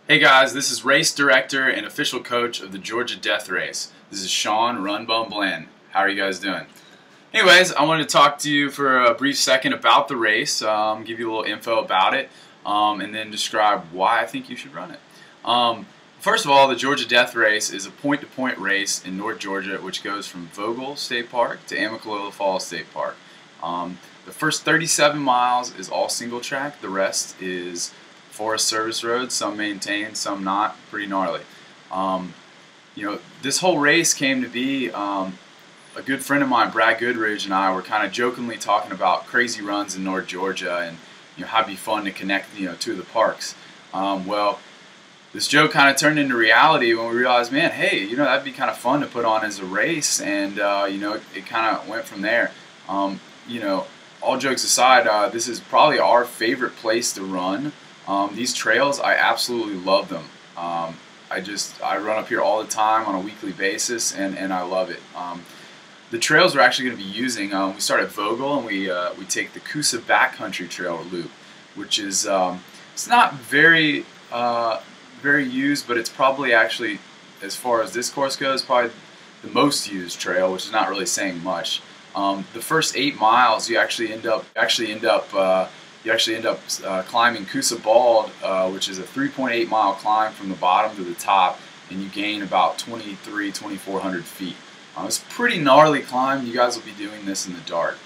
Hey guys, this is race director and official coach of the Georgia Death Race. This is Sean Run Bum Blanton. How are you guys doing? Anyways, I wanted to talk to you for a brief second about the race, give you a little info about it, and then describe why I think you should run it. First of all, the Georgia Death Race is a point-to-point race in North Georgia, which goes from Vogel State Park to Amicalola Falls State Park. The first 37 miles is all single track. The rest is Forest Service roads, some maintained, some not. Pretty gnarly. This whole race came to be. A good friend of mine, Brad Goodridge, and I were kind of jokingly talking about crazy runs in North Georgia and how it'd be fun to connect two of the parks. Well, this joke kind of turned into reality when we realized, man, hey, that'd be kind of fun to put on as a race, and it kind of went from there. All jokes aside, this is probably our favorite place to run. These trails, I absolutely love them. I run up here all the time on a weekly basis, and I love it. The trails we're actually going to be using, we start at Vogel, and we take the Coosa Backcountry Trail loop, which is it's not very used, but it's probably actually, as far as this course goes, probably the most used trail, which is not really saying much. The first 8 miles, you actually end up climbing Coosa Bald, which is a 3.8 mile climb from the bottom to the top, and you gain about 2,400 feet. It's a pretty gnarly climb. You guys will be doing this in the dark.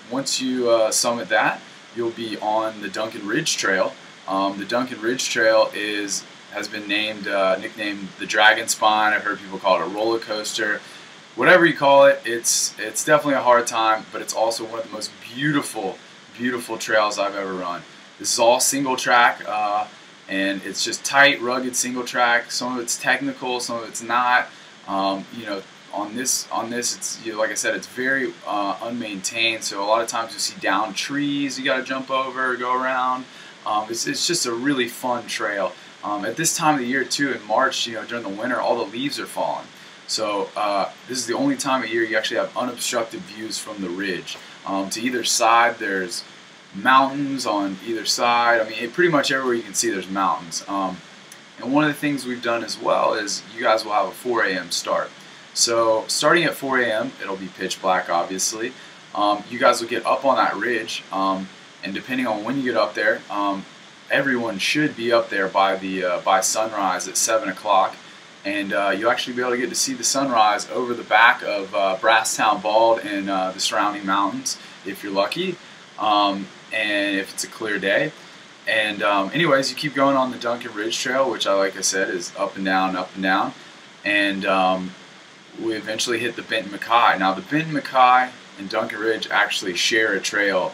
Once you summit that, you'll be on the Duncan Ridge Trail. The Duncan Ridge Trail has been nicknamed the Dragon Spine. I've heard people call it a roller coaster. Whatever you call it, it's definitely a hard time, but it's also one of the most beautiful trails I've ever run. This is all single track, and it's just tight, rugged single track. Some of it's technical, some of it's not. On this, it's like I said, it's very unmaintained. So a lot of times you see down trees you got to jump over, go around. It's just a really fun trail. At this time of the year too, in March, during the winter, all the leaves are falling. So this is the only time of year you actually have unobstructed views from the ridge. To either side, there's mountains on either side. I mean, pretty much everywhere you can see there's mountains. And one of the things we've done as well is you guys will have a 4 a.m. start. So starting at 4 a.m., it'll be pitch black, obviously. You guys will get up on that ridge, and depending on when you get up there, everyone should be up there by sunrise at 7 o'clock. And you'll actually be able to get to see the sunrise over the back of Brasstown Bald and the surrounding mountains if you're lucky, and if it's a clear day. And anyways, you keep going on the Duncan Ridge Trail, which like I said, is up and down, and we eventually hit the Benton McKay. Now the Benton McKay and Duncan Ridge actually share a trail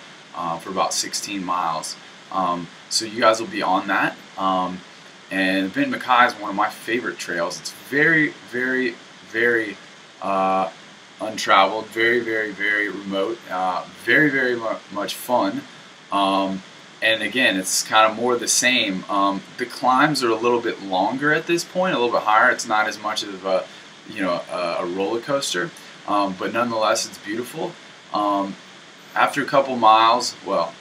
for about 16 miles. So you guys will be on that. And Benton McKay is one of my favorite trails. It's very untraveled, very remote, very much fun. And again, it's kind of more the same. The climbs are a little bit longer at this point, a little bit higher. It's not as much of a a roller coaster, but nonetheless, it's beautiful. After a couple miles, well,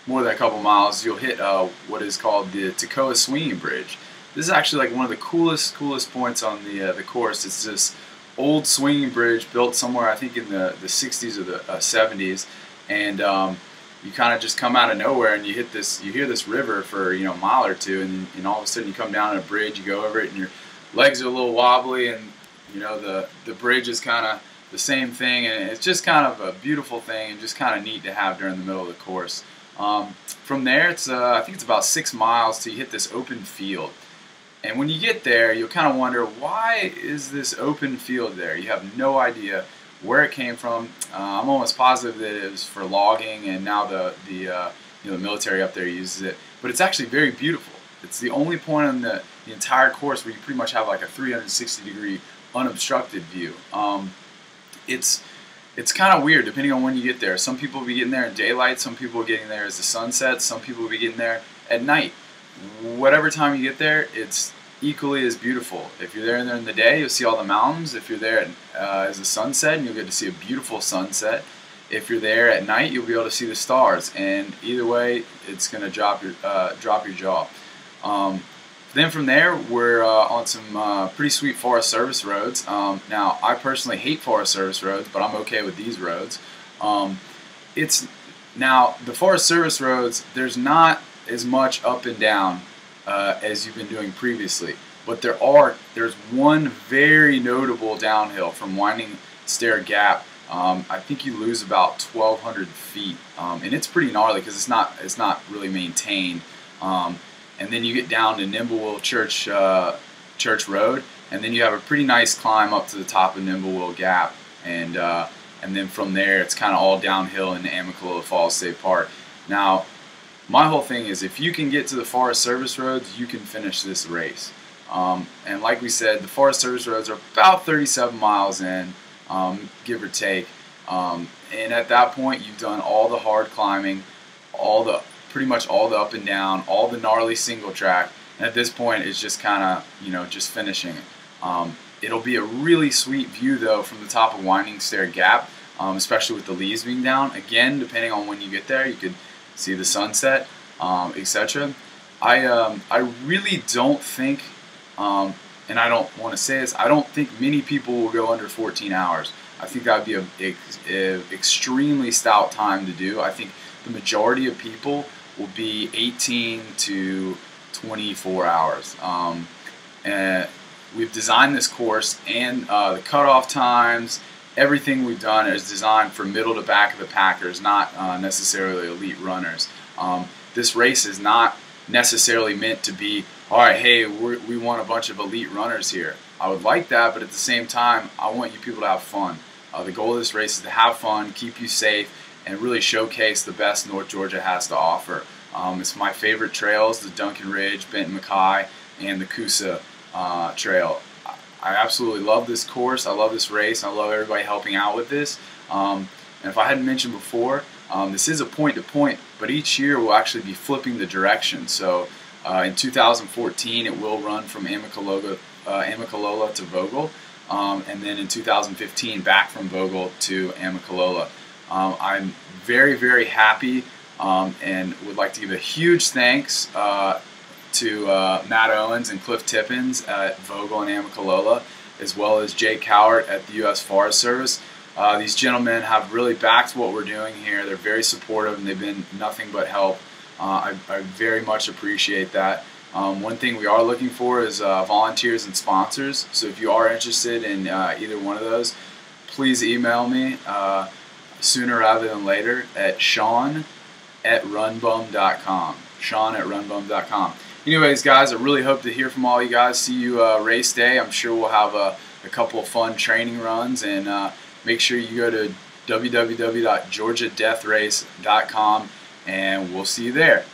more than a couple miles, you'll hit what is called the Toccoa Swinging Bridge. This is actually like one of the coolest points on the course. It's this old swinging bridge built somewhere, I think, in the 60s or the 70s, and you kind of just come out of nowhere and you hear this river for a mile or two, and all of a sudden you come down a bridge, you go over it, and your legs are a little wobbly, and the bridge is kind of the same thing, and it's just kind of a beautiful thing and just kind of neat to have during the middle of the course. From there, I think it's about 6 miles till you hit this open field. And when you get there, you'll kind of wonder, why is this open field there? You have no idea where it came from. I'm almost positive that it was for logging, and now the military up there uses it. But it's actually very beautiful. It's the only point on the entire course where you pretty much have like a 360-degree unobstructed view. It's kind of weird depending on when you get there. Some people will be getting there in daylight, some people are getting there as the sun sets, some people will be getting there at night. Whatever time you get there, it's equally as beautiful. If you're there in the day, you'll see all the mountains. If you're there as the sunset, and you'll get to see a beautiful sunset. If you're there at night, you'll be able to see the stars. And either way, it's going to drop your jaw. Then from there, we're on some pretty sweet Forest Service roads. Now, I personally hate Forest Service roads, but I'm okay with these roads. Now, the Forest Service roads, there's not as much up and down as you've been doing previously, but there's one very notable downhill from Winding Stair Gap. I think you lose about 1,200 feet, and it's pretty gnarly because it's not really maintained. And then you get down to Nimblewell Church Road, and then you have a pretty nice climb up to the top of Nimblewell Gap, and then from there it's kind of all downhill into Amicalola Falls State Park. Now, my whole thing is if you can get to the Forest Service roads, you can finish this race. And like we said, the Forest Service roads are about 37 miles in, give or take. And at that point, you've done all the hard climbing, pretty much all the up and down, all the gnarly single track, and at this point it's just kind of, just finishing it. It'll be a really sweet view though from the top of Winding Stair Gap, especially with the leaves being down. Again, depending on when you get there, you could see the sunset, etc. I really don't think, and I don't want to say this, I don't think many people will go under 14 hours. I think that would be an extremely stout time to do. I think the majority of people will be 18 to 24 hours. And we've designed this course, and the cutoff times, everything we've done is designed for middle to back of the packers, not necessarily elite runners. This race is not necessarily meant to be, all right, hey, we want a bunch of elite runners here. I would like that, but at the same time, I want you people to have fun. The goal of this race is to have fun, keep you safe, and really showcase the best North Georgia has to offer. It's my favorite trails, the Duncan Ridge, Benton McKay, and the Coosa Trail. I absolutely love this course, I love this race, I love everybody helping out with this. And if I hadn't mentioned before, this is a point-to-point, but each year we'll actually be flipping the direction. So in 2014 it will run from Amicalola to Vogel, and then in 2015 back from Vogel to Amicalola. I'm very, very happy and would like to give a huge thanks to Matt Owens and Cliff Tippins at Vogel and Amicalola, as well as Jay Cowart at the U.S. Forest Service. These gentlemen have really backed what we're doing here. They're very supportive, and they've been nothing but help. I very much appreciate that. One thing we are looking for is volunteers and sponsors. So if you are interested in either one of those, please email me sooner rather than later at Sean@runbum.com. Sean@runbum.com. Anyways, guys, I really hope to hear from all you guys. See you race day. I'm sure we'll have a couple of fun training runs, and make sure you go to www.georgiadeathrace.com, and we'll see you there.